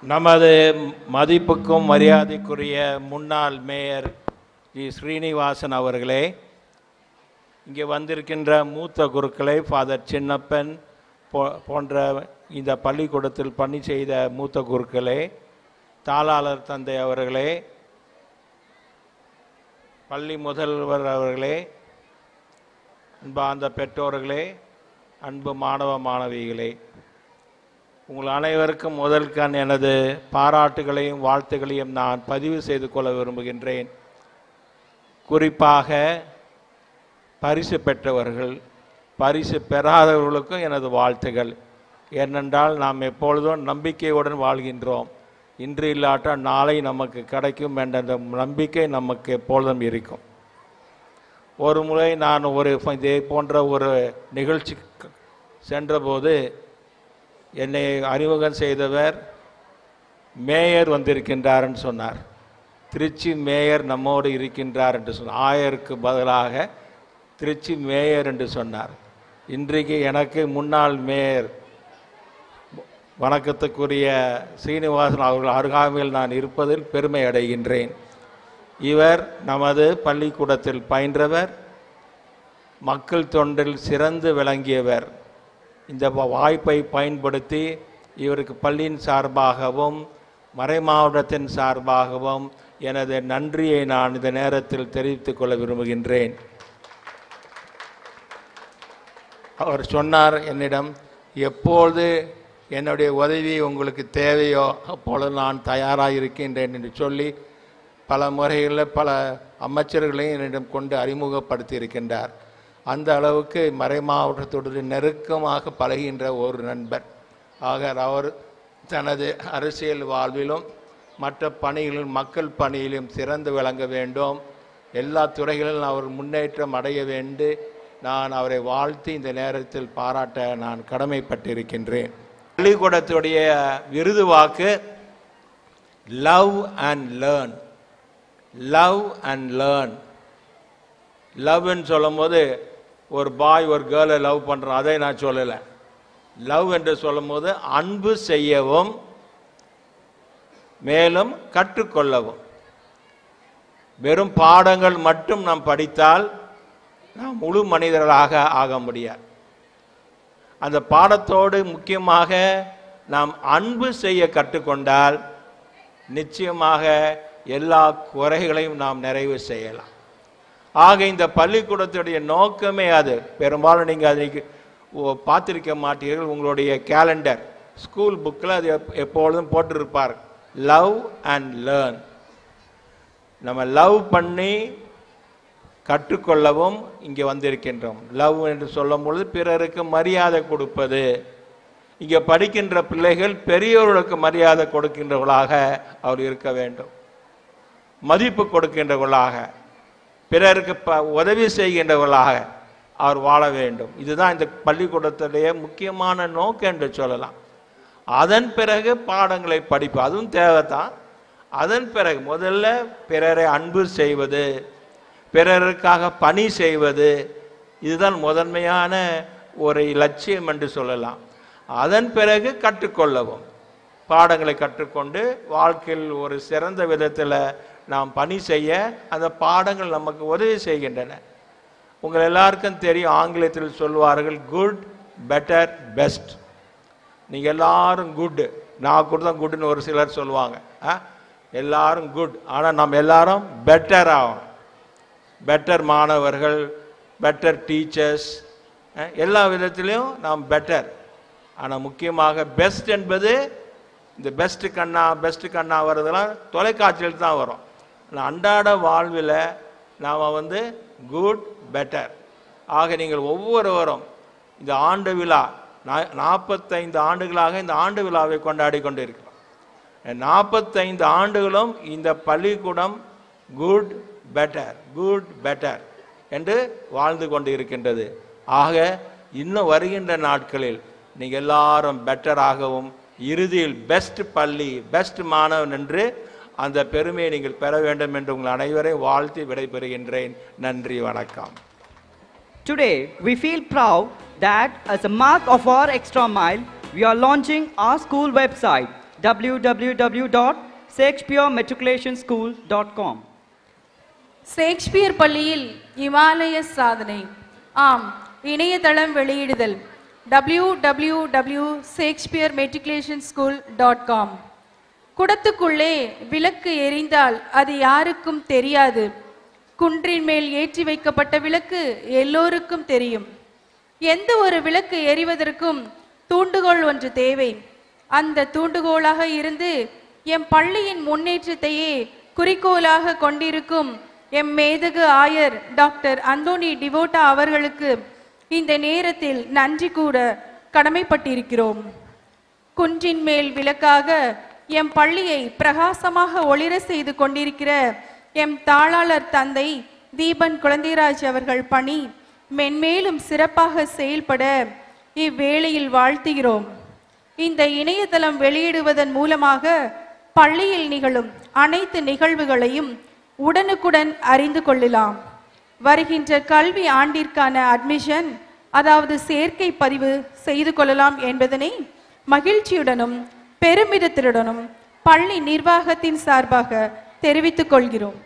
நமது மதிப்புக்கும் மரியாதைக்குரிய முன்னாள் மேயர் ஜி ஸ்ரீனிவாசன் அவர்களே, இங்கே வந்திருக்கின்ற மூத்த குருக்களை ஃபாதர் சின்னப்பன் போன்ற இந்த பள்ளிக்கூடத்தில் பணி செய்த மூத்த குருக்களே, தாளாளர் தந்தை அவர்களே, பள்ளி முதல்வர் அவர்களே, அன்பார்ந்த பெற்றோர்களே, அன்பு மாணவ மாணவிகளே, உங்கள் அனைவருக்கும் முதல்கண் எனது பாராட்டுகளையும் வாழ்த்துக்களையும் நான் பதிவு செய்து கொள்ள விரும்புகின்றேன். குறிப்பாக பரிசு பெற்றவர்கள், பரிசு பெறாதவர்களுக்கும் எனது வாழ்த்துகள். ஏனென்றால் நாம் எப்பொழுதும் நம்பிக்கையுடன் வாழ்கின்றோம். இன்று இல்லாட்டால் நாளை நமக்கு கிடைக்கும் என்ற அந்த நம்பிக்கை நமக்கு எப்பொழுதும் இருக்கும். ஒரு முறை நான் இதே போன்ற ஒரு நிகழ்ச்சி சென்றபோது என்னை அறிமுகம் செய்தவர் மேயர் வந்திருக்கின்றார்ன்னு சொன்னார். திருச்சி மேயர் நம்மோடு இருக்கின்றார் என்று சொன்னார். ஆயருக்கு பதிலாக திருச்சி மேயர் என்று சொன்னார். இன்றைக்கு எனக்கு முன்னாள் மேயர் வணக்கத்துக்குரிய ஸ்ரீனிவாசன் அவர்கள் அருகாமையில் நான் இருப்பதில் பெருமை அடைகின்றேன். இவர் நமது பள்ளிக்கூடத்தில் பயின்றவர், மக்கள் தொண்டில் சிறந்து விளங்கியவர். இந்த வாய்ப்பை பயன்படுத்தி இவருக்கு பள்ளியின் சார்பாகவும் மறைமாவட்டத்தின் சார்பாகவும் எனது நன்றியை நான் இந்த நேரத்தில் தெரிவித்துக் கொள்ள விரும்புகின்றேன். அவர் சொன்னார் என்னிடம், எப்பொழுது என்னுடைய உதவி உங்களுக்கு தேவையோ அப்பொழுது நான் தயாராக இருக்கின்றேன் என்று சொல்லி பல முறைகளில் பல அமைச்சர்களையும் என்னிடம் கொண்டு அறிமுகப்படுத்தி இருக்கின்றார். அந்த அளவுக்கு மறைமாவட்டத்தோடு நெருக்கமாக பழகின்ற ஒரு நண்பர். ஆக அவர் தனது அரசியல் வாழ்விலும் மற்ற பணிகளிலும் மக்கள் பணியிலும் சிறந்து விளங்க வேண்டும். எல்லா துறைகளிலும் அவர் முன்னேற்றம் அடைய வேண்டு நான் அவரை வாழ்த்தி இந்த நேரத்தில் பாராட்ட நான் கடமைப்பட்டிருக்கின்றேன். பள்ளிக்கூடத்துடைய விருது வாக்கு love and learn. Love and learn. லவ்ன்னு சொல்லும் போது ஒரு பாய் ஒரு கேர்ளை லவ் பண்ணுறோம், அதை நான் சொல்லலை. லவ் என்று சொல்லும் போது அன்பு செய்யவும் மேலும் கற்றுக்கொள்ளவும். வெறும் பாடங்கள் மட்டும் நாம் படித்தால் நாம் முழு மனிதர்களாக ஆக முடியாது. அந்த பாடத்தோடு முக்கியமாக நாம் அன்பு செய்ய கற்றுக்கொண்டால் நிச்சயமாக எல்லா குறைகளையும் நாம் நிறைவு செய்யலாம். ஆக இந்த பள்ளிக்கூடத்துடைய நோக்கமே அது. பெரும்பாலும் நீங்கள் அதை பார்த்திருக்க மாட்டீர்கள். உங்களுடைய கேலண்டர் ஸ்கூல் புக்கில் அது எப்பொழுதும் போட்டிருப்பார், லவ் அண்ட் லேர்ன். நம்ம லவ் பண்ணி கற்றுக்கொள்ளவும் இங்கே வந்திருக்கின்றோம். லவ் என்று சொல்லும் பொழுது பிறருக்கு மரியாதை கொடுப்பது. இங்கே படிக்கின்ற பிள்ளைகள் பெரியோர்களுக்கு மரியாதை கொடுக்கின்றவர்களாக அவர் இருக்க வேண்டும், மதிப்பு கொடுக்கின்றவர்களாக, பிறருக்கு உதவி செய்கின்றவர்களாக அவர் வாழ வேண்டும். இதுதான் இந்த பள்ளிக்கூடத்துடைய முக்கியமான நோக்கம் என்று சொல்லலாம். அதன் பிறகு பாடங்களை படிப்பு, அதுவும் தேவைதான். அதன் பிறகு முதல்ல பிறரை அன்பு செய்வது, பிறருக்காக பணி செய்வது, இதுதான் முதன்மையான ஒரு லட்சியம் என்று சொல்லலாம். அதன் பிறகு கற்றுக்கொள்ளவும், பாடங்களை கற்றுக்கொண்டு வாழ்க்கையில் ஒரு சிறந்த விதத்தில் நாம் பணி செய்ய அந்த பாடங்கள் நமக்கு உதவி செய்கின்றன. உங்கள் எல்லாருக்கும் தெரியும், ஆங்கிலத்தில் சொல்வார்கள் குட், பெட்டர், பெஸ்ட். நீங்கள் எல்லாரும் குட், நான் கூட தான் குட்னு ஒரு சிலர் சொல்லுவாங்க. எல்லாரும் குட், ஆனால் நம்ம எல்லாரும் பெட்டர் ஆகும். பெட்டர் மாணவர்கள், பெட்டர் டீச்சர்ஸ், எல்லா விதத்திலையும் நாம் பெட்டர். ஆனால் முக்கியமாக பெஸ்ட் என்பது இந்த பெஸ்ட்டு கண்ணா வர்றதெல்லாம் தொலைக்காட்சியில் தான் வரும். ஆனால் அன்றாட வாழ்வில் நாம் குட், பெட்டர். ஆக நீங்கள் ஒவ்வொருவரும் இந்த ஆண்டு விழா 45 ஆண்டுகளாக இந்த ஆண்டு விழாவை கொண்டாடி கொண்டு இருக்கிறோம். 45 ஆண்டுகளும் இந்த பள்ளிக்கூடம் குட், பெட்டர், குட், பெட்டர் என்று வாழ்ந்து கொண்டு இருக்கின்றது. ஆக இன்னும் வருகின்ற நாட்களில் நீங்கள் எல்லாரும் பெட்டராகவும் இறுதியில் பெஸ்ட் பள்ளி, பெஸ்ட் மாணவன் என்று அந்த பெருமையை நீங்கள் பெற வேண்டும் என்று உங்கள் அனைவரையும் வாழ்த்தி விடைபெறுகின்றேன். நன்றி, வணக்கம். Today we feel proud that as a mark of our extra mile we are launching our school website www.shakespearematriculationschool.com. Shakespeare பள்ளியில் இமாலய சாதனை. ஆம், இணையதளம் வெளியிடுதல் www.shakespearematriculationsschool.com. குடத்துக்குள்ளே விளக்கு எரிந்தால் அது யாருக்கும் தெரியாது. குன்றின் மேல் ஏற்றி வைக்கப்பட்ட விளக்கு எல்லோருக்கும் தெரியும். எந்த ஒரு விளக்கு எரிவதற்கும் தூண்டுகோல் ஒன்று தேவை. அந்த தூண்டுகோலாக இருந்து எம் பள்ளியின் முன்னேற்றத்தையே குறிக்கோளாக கொண்டிருக்கும் எம் மேதகு ஆயர் டாக்டர் அந்தோனி டிவோட்டா அவர்களுக்கு இந்த நேரத்தில் நன்றி கூற கடமைப்பட்டிருக்கிறோம். குன்றின் மேல் விளக்காக எம் பள்ளியை பிரகாசமாக ஒளிர செய்து கொண்டிருக்கிற எம் தாளாளர் தந்தை தீபன் குழந்தைராஜ் அவர்கள் பணி மென்மேலும் சிறப்பாக செயல்பட இவ்வேளையில் வாழ்த்துகிறோம். இந்த இணையதளம் வெளியிடுவதன் மூலமாக பள்ளியில் நிகழும் அனைத்து நிகழ்வுகளையும் உடனுக்குடன் அறிந்து கொள்ளலாம். வருகின்ற கல்வி ஆண்டிற்கான அட்மிஷன், அதாவது சேர்க்கை பதிவு செய்து கொள்ளலாம் என்பதனை மகிழ்ச்சியுடனும் பெருமிதத்துடனும் பள்ளி நிர்வாகத்தின் சார்பாக தெரிவித்துக் கொள்கிறோம்.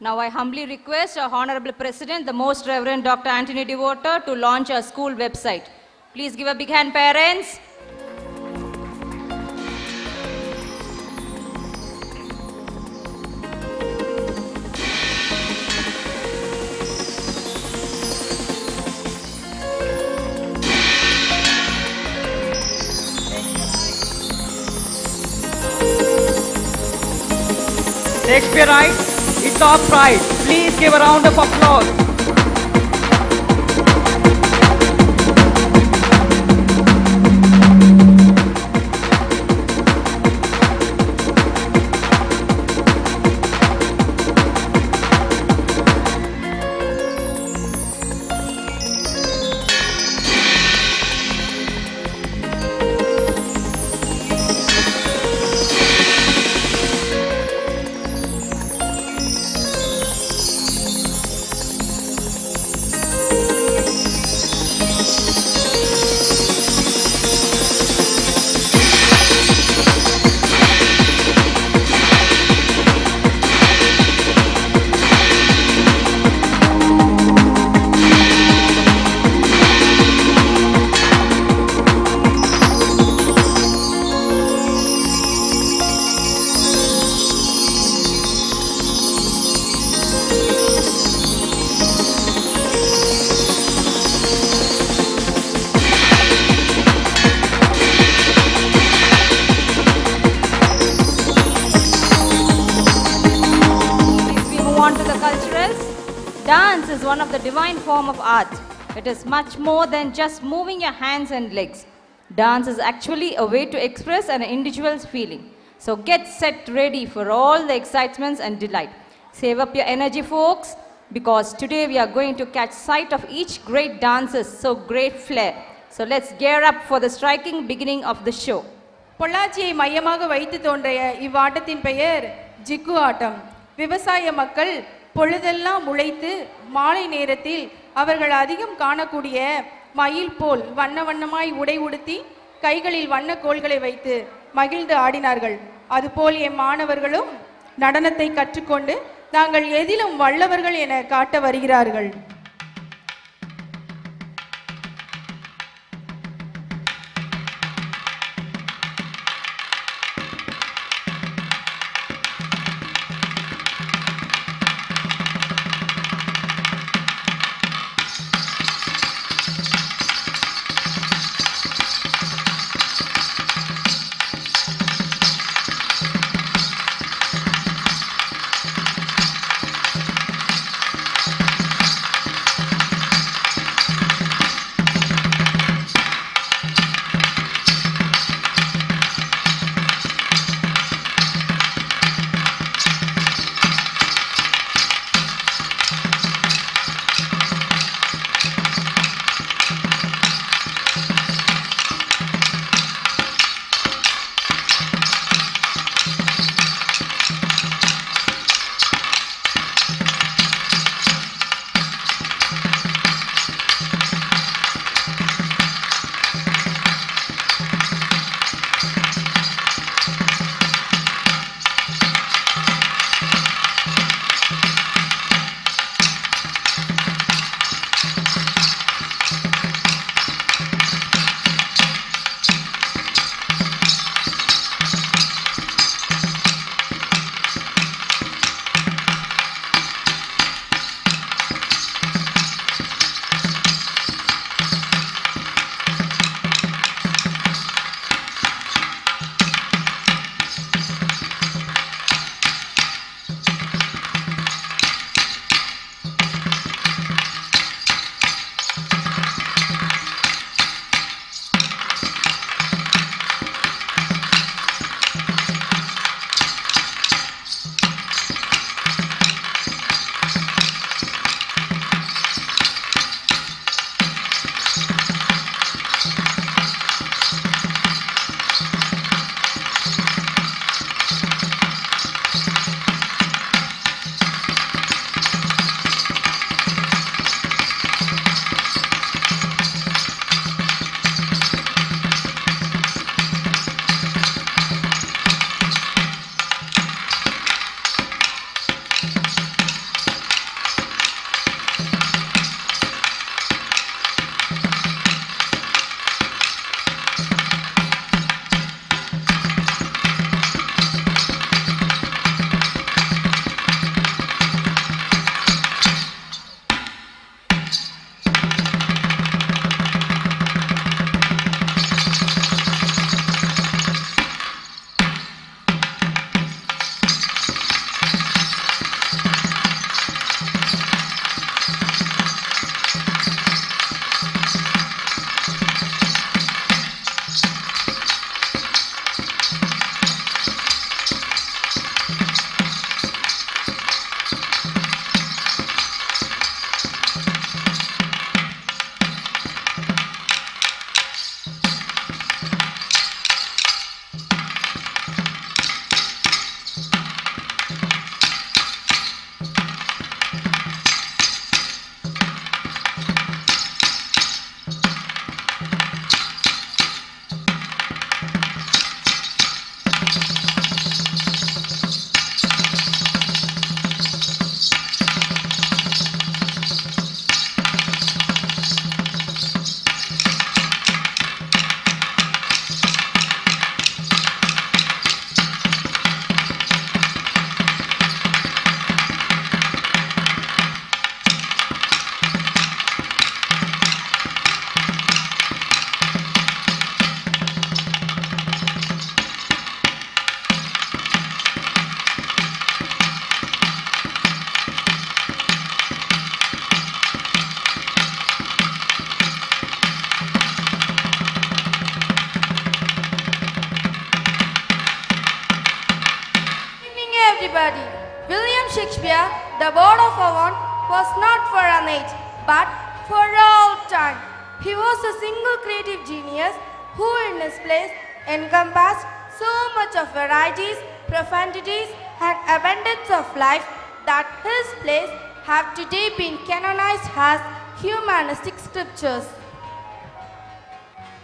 Now I humbly request our Honorable President, the Most Reverend Dr. Anthony Devoto, to launch our school website. Please give a big hand, parents. Shakespeareites, it's our pride. Please give a round of applause. Dance is one of the divine form of art. It is much more than just moving your hands and legs. Dance is actually a way to express an individual's feeling. So get set ready for all the excitements and delight. Save up your energy, folks, because today we are going to catch sight of each great dancer's so great flair. So let's gear up for the striking beginning of the show. பொள்ளாச்சியை மையமாக வைத்து தோன்றிய இவ்வாட்டத்தின் பெயர் ஜிக்கு ஆட்டம். விவசாய மக்கள் பொழுதெல்லாம் உழைத்து மாலை நேரத்தில் அவர்கள் அதிகம் காணக்கூடிய மயில் போல் வண்ண வண்ணமாய் உடை உடுத்தி கைகளில் வண்ண கோல்களை வைத்து மகிழ்ந்து ஆடினார்கள். அதுபோல் எம் மாணவர்களும் நடனத்தை கற்றுக்கொண்டு நாங்கள் எதிலும் வல்லவர்கள் என காட்ட வருகிறார்கள். The board of Avon was not for an age, but for all time. He was a single creative genius who in his place encompassed so much of varieties, profundities and abundance of life that his plays have today been canonized as humanistic scriptures.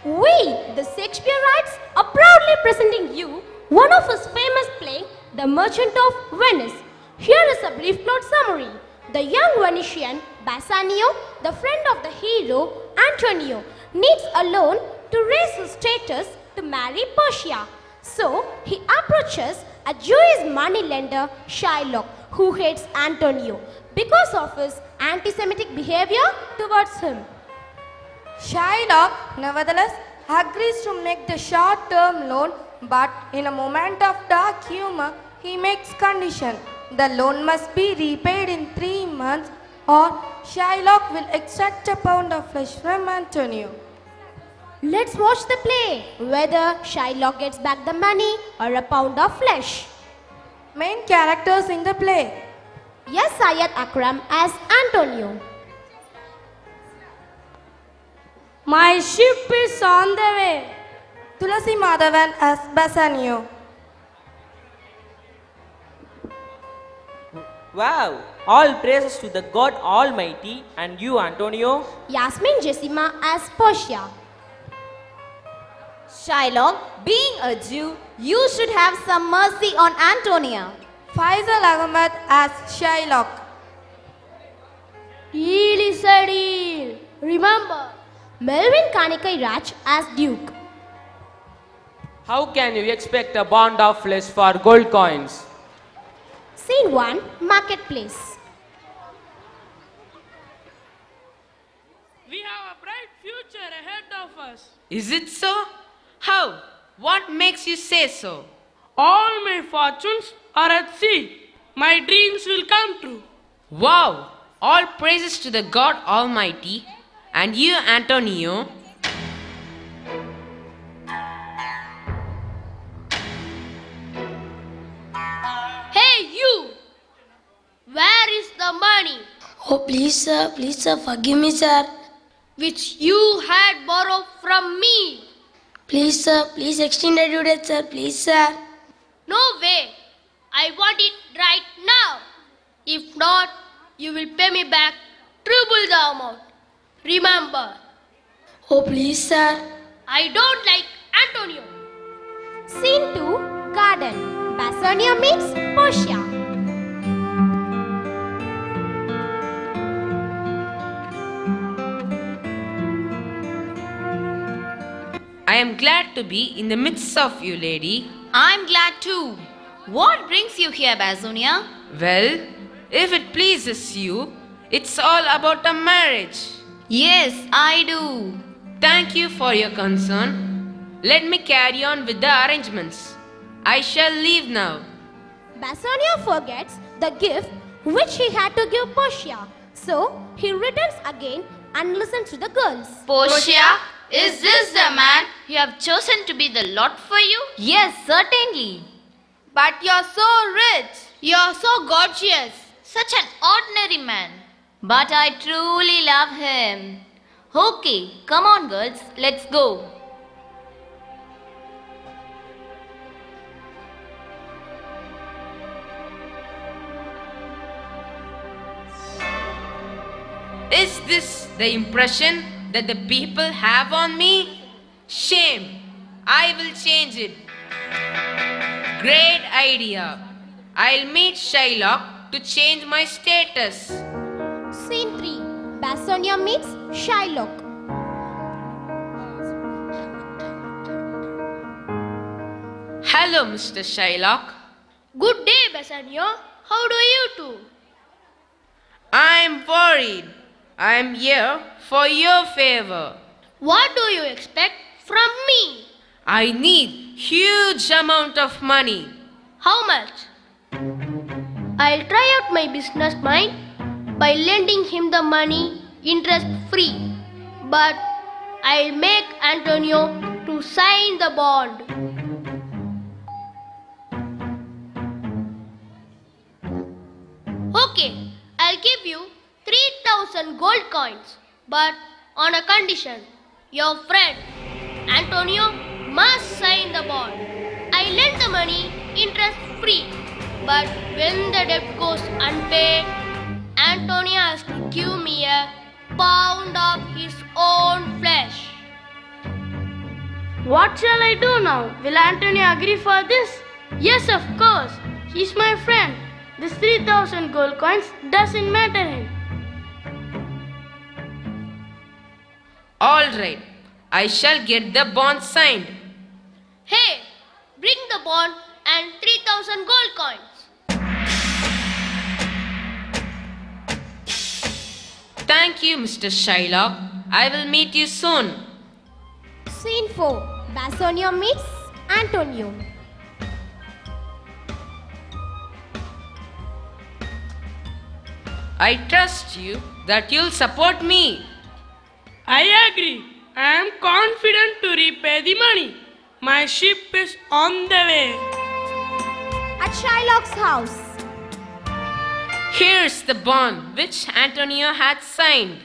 We, the Shakespeareites, are proudly presenting you one of his famous plays, The Merchant of Venice. Here is a brief plot summary. The young Venetian, Bassanio, the friend of the hero, Antonio, needs a loan to raise his status to marry Portia. So, he approaches a Jewish moneylender, Shylock, who hates Antonio because of his anti-Semitic behavior towards him. Shylock, nevertheless, agrees to make the short-term loan, but in a moment of dark humor, he makes condition. The loan must be repaid in 3 months or Shylock will extract a pound of flesh from Antonio. Let's watch the play, whether Shylock gets back the money or a pound of flesh. Main characters in the play: Yes, Syed Akram as Antonio. My ship is on the way. Tulasi Madhavan as Bassanio. Wow! All praises to the God Almighty and you, Antonio. Yasmin Jessima as Portia. Shylock, being a Jew, you should have some mercy on Antonia. Faisal Ahmad as Shylock. Elisadi. Remember, Melvin Kanikai Raj as Duke. How can you expect a bond of flesh for gold coins? Scene 1, Marketplace. We have a bright future ahead of us. Is it so? How? What makes you say so? All my fortunes are at sea. My dreams will come true. Wow! All praises to the God Almighty. And you, Antonio? Hey, you! Where is the money? Oh, please, sir, forgive me, sir. Which you had borrowed from me. Please, sir, please extend the due date, sir, please, sir. No way. I want it right now. If not, you will pay me back triple the amount. Remember. Oh, please, sir. I don't like Antonio. Scene 2, Garden. Bassanio meets Portia. I am glad to be in the midst of you, lady. I'm glad too. What brings you here, Bassanio? Well, if it pleases you, it's all about a marriage. Yes, I do. Thank you for your concern. Let me carry on with the arrangements. I shall leave now. Bassanio forgets the gift which he had to give Portia. So, he returns again and listens to the girls. Portia, is this the man you have chosen to be the lot for you? Yes, certainly. But you're so rich. You're so gorgeous. Such an ordinary man. But I truly love him. Okay, come on girls, let's go. Is this the impression that the people have on me? Shame. I will change it. Great idea. I'll meet Shylock to change my status. Scene 3, Bassanio meets Shylock. Hello, Mr. Shylock. Good day, Bassanio. How do you do? I'm worried. I'm here for your favor. What do you expect from me? I need huge amount of money. How much? I'll try out my business mind by lending him the money interest free. But I'll make Antonio to sign the bond. Okay, I'll give you 3,000 gold coins, but on a condition. Your friend Antonio must sign the bond. I lend the money interest free, but when the debt goes unpaid, Antonio has to give me a pound of his own flesh. What shall I do now? Will Antonio agree for this? Yes, of course. He's my friend. This 3,000 gold coins doesn't matter him. All right, I shall get the bond signed. Hey, bring the bond and 3,000 gold coins. Thank you, Mr. Shylock. I will meet you soon. Scene 4. Bassanio meets Antonio. I trust you that you'll support me. I agree. I am confident to repay the money. My ship is on the way. At Shylock's house. Here's the bond which Antonio had signed.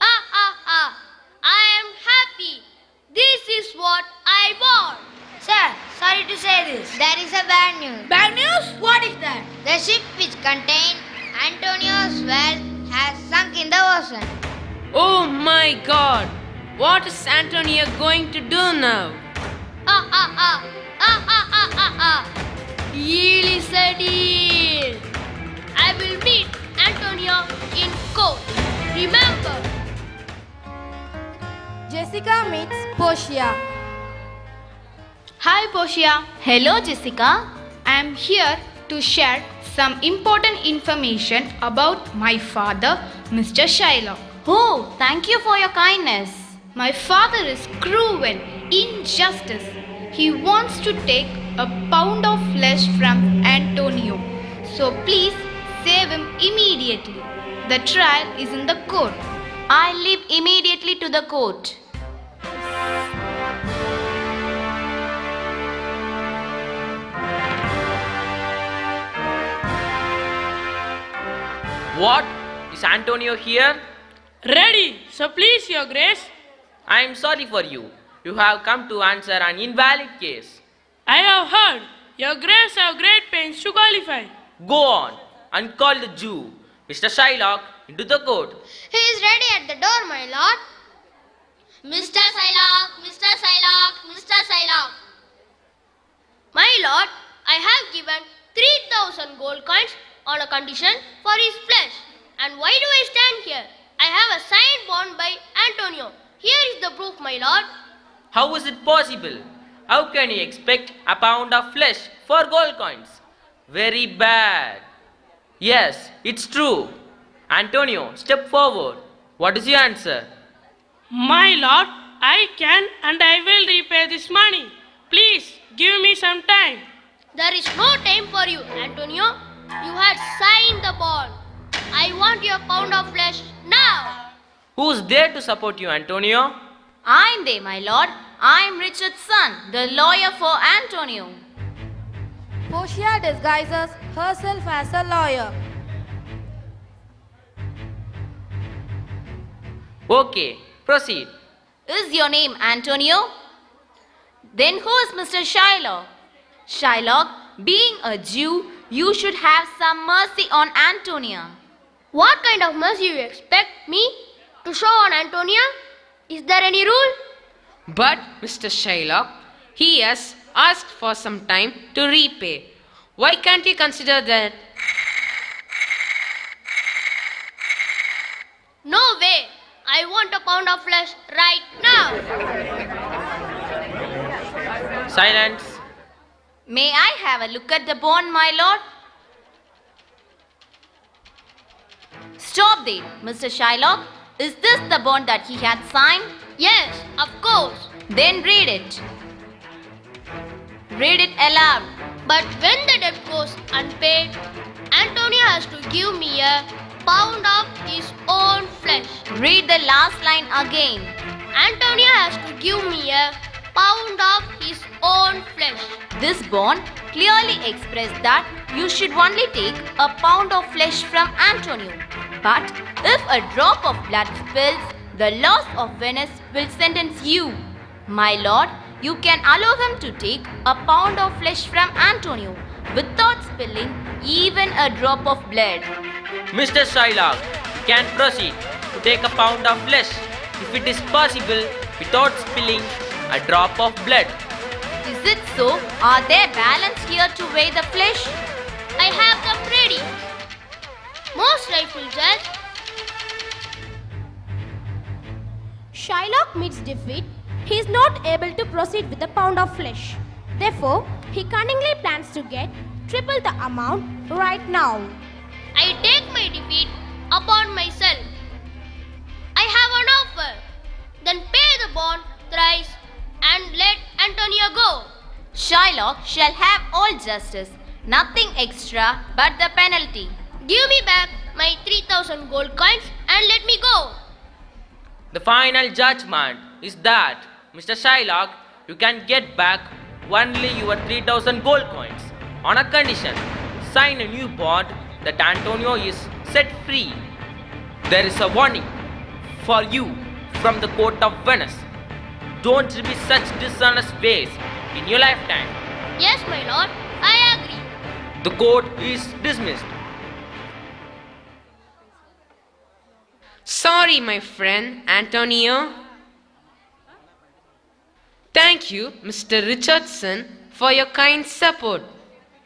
I am happy. This is what I want. Sir, sorry to say this. There is a bad news. Bad news? What is that? The ship which contained Antonio's wealth has sunk in the ocean. Oh my God! What is Antonio going to do now? Deal is a deal. I will meet Antonio in court. Remember. Jessica meets Portia. Hi Portia. Hello Jessica. I am here to share some important information about my father, Mr. Shylock. Oh, thank you for your kindness. My father is cruel, injustice. He wants to take a pound of flesh from Antonio. So please save him immediately. The trial is in the court. I'll leave immediately to the court. What? Is Antonio here? Ready, so please, Your Grace. I am sorry for you. You have come to answer an invalid case. I have heard Your Grace have great pains to qualify. Go on and call the Jew, Mr. Shylock, into the court. He is ready at the door, my lord. Mr. Shylock, Mr. Shylock, Mr. Shylock. My lord, I have given 3,000 gold coins on a condition for his flesh. And why do I stand here? I have a signed bond by Antonio. Here is the proof, my lord. How is it possible? How can you expect a pound of flesh for gold coins? Very bad. Yes, it's true. Antonio, step forward. What is your answer? My lord, I can and I will repay this money. Please give me some time. There is no time for you, Antonio. You had signed the bond. I want your pound of flesh now. Who's there to support you, Antonio? I'm there, my lord. I'm Richard's son, the lawyer for Antonio. Portia disguises herself as a lawyer. Okay, proceed. Is your name Antonio? Then who is Mr. Shylock? Shylock, being a Jew, you should have some mercy on Antonio. What kind of mercy you expect me to show on Antonio? Is there any rule? But, Mr. Shylock, he has asked for some time to repay. Why can't you consider that? No way. I want a pound of flesh right now. Silence. May I have a look at the bond, my lord? Stop there, Mr. Shylock. Is this the bond that he had signed? Yes, of course. Then read it. Read it aloud. But when the debt goes unpaid, Antonio has to give me a pound of his own flesh. Read the last line again. Antonio has to give me a pound of his own flesh. This bond clearly expressed that you should only take a pound of flesh from Antonio. But if a drop of blood spills, the laws of Venice will sentence you. My lord, you can allow him to take a pound of flesh from Antonio without spilling even a drop of blood. Mr. Shylock can proceed to take a pound of flesh if it is possible without spilling a drop of blood. Is it so? Are there balance here to weigh the flesh? I have them ready. Most rightful judge. Shylock meets defeat. He is not able to proceed with a pound of flesh. Therefore, he cunningly plans to get triple the amount right now. I take my defeat upon myself. I have an offer. Then pay the bond thrice and let Antonio go. Shylock shall have all justice, nothing extra but the penalty. Give me back my 3,000 gold coins and let me go. The final judgment is that, Mr. Shylock, you can get back only your 3,000 gold coins on a condition. Sign a new bond that Antonio is set free. There is a warning for you from the court of Venice. Don't repeat such dishonest ways in your lifetime. Yes, my lord, I agree. The court is dismissed. Sorry, my friend Antonio. Thank you, Mr. Richardson, for your kind support.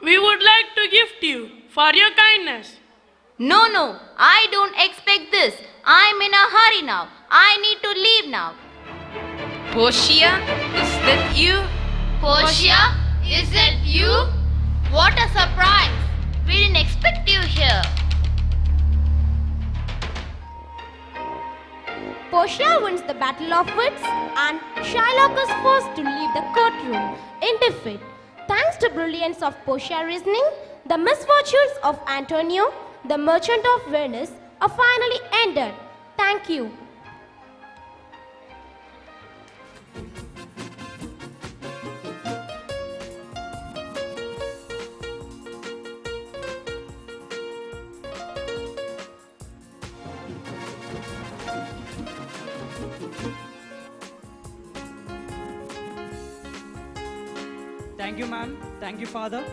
We would like to gift you for your kindness. No, I don't expect this. I'm in a hurry now. I need to leave now. Portia, is that you? Portia, is it you? What a surprise! We didn't expect you here. Portia wins the battle of wits and Shylock is forced to leave the courtroom in defeat. Thanks to brilliance of Portia reasoning, the misfortunes of Antonio, the merchant of Venice, are finally ended. Thank you. Thank you, ma'am. Thank you, father.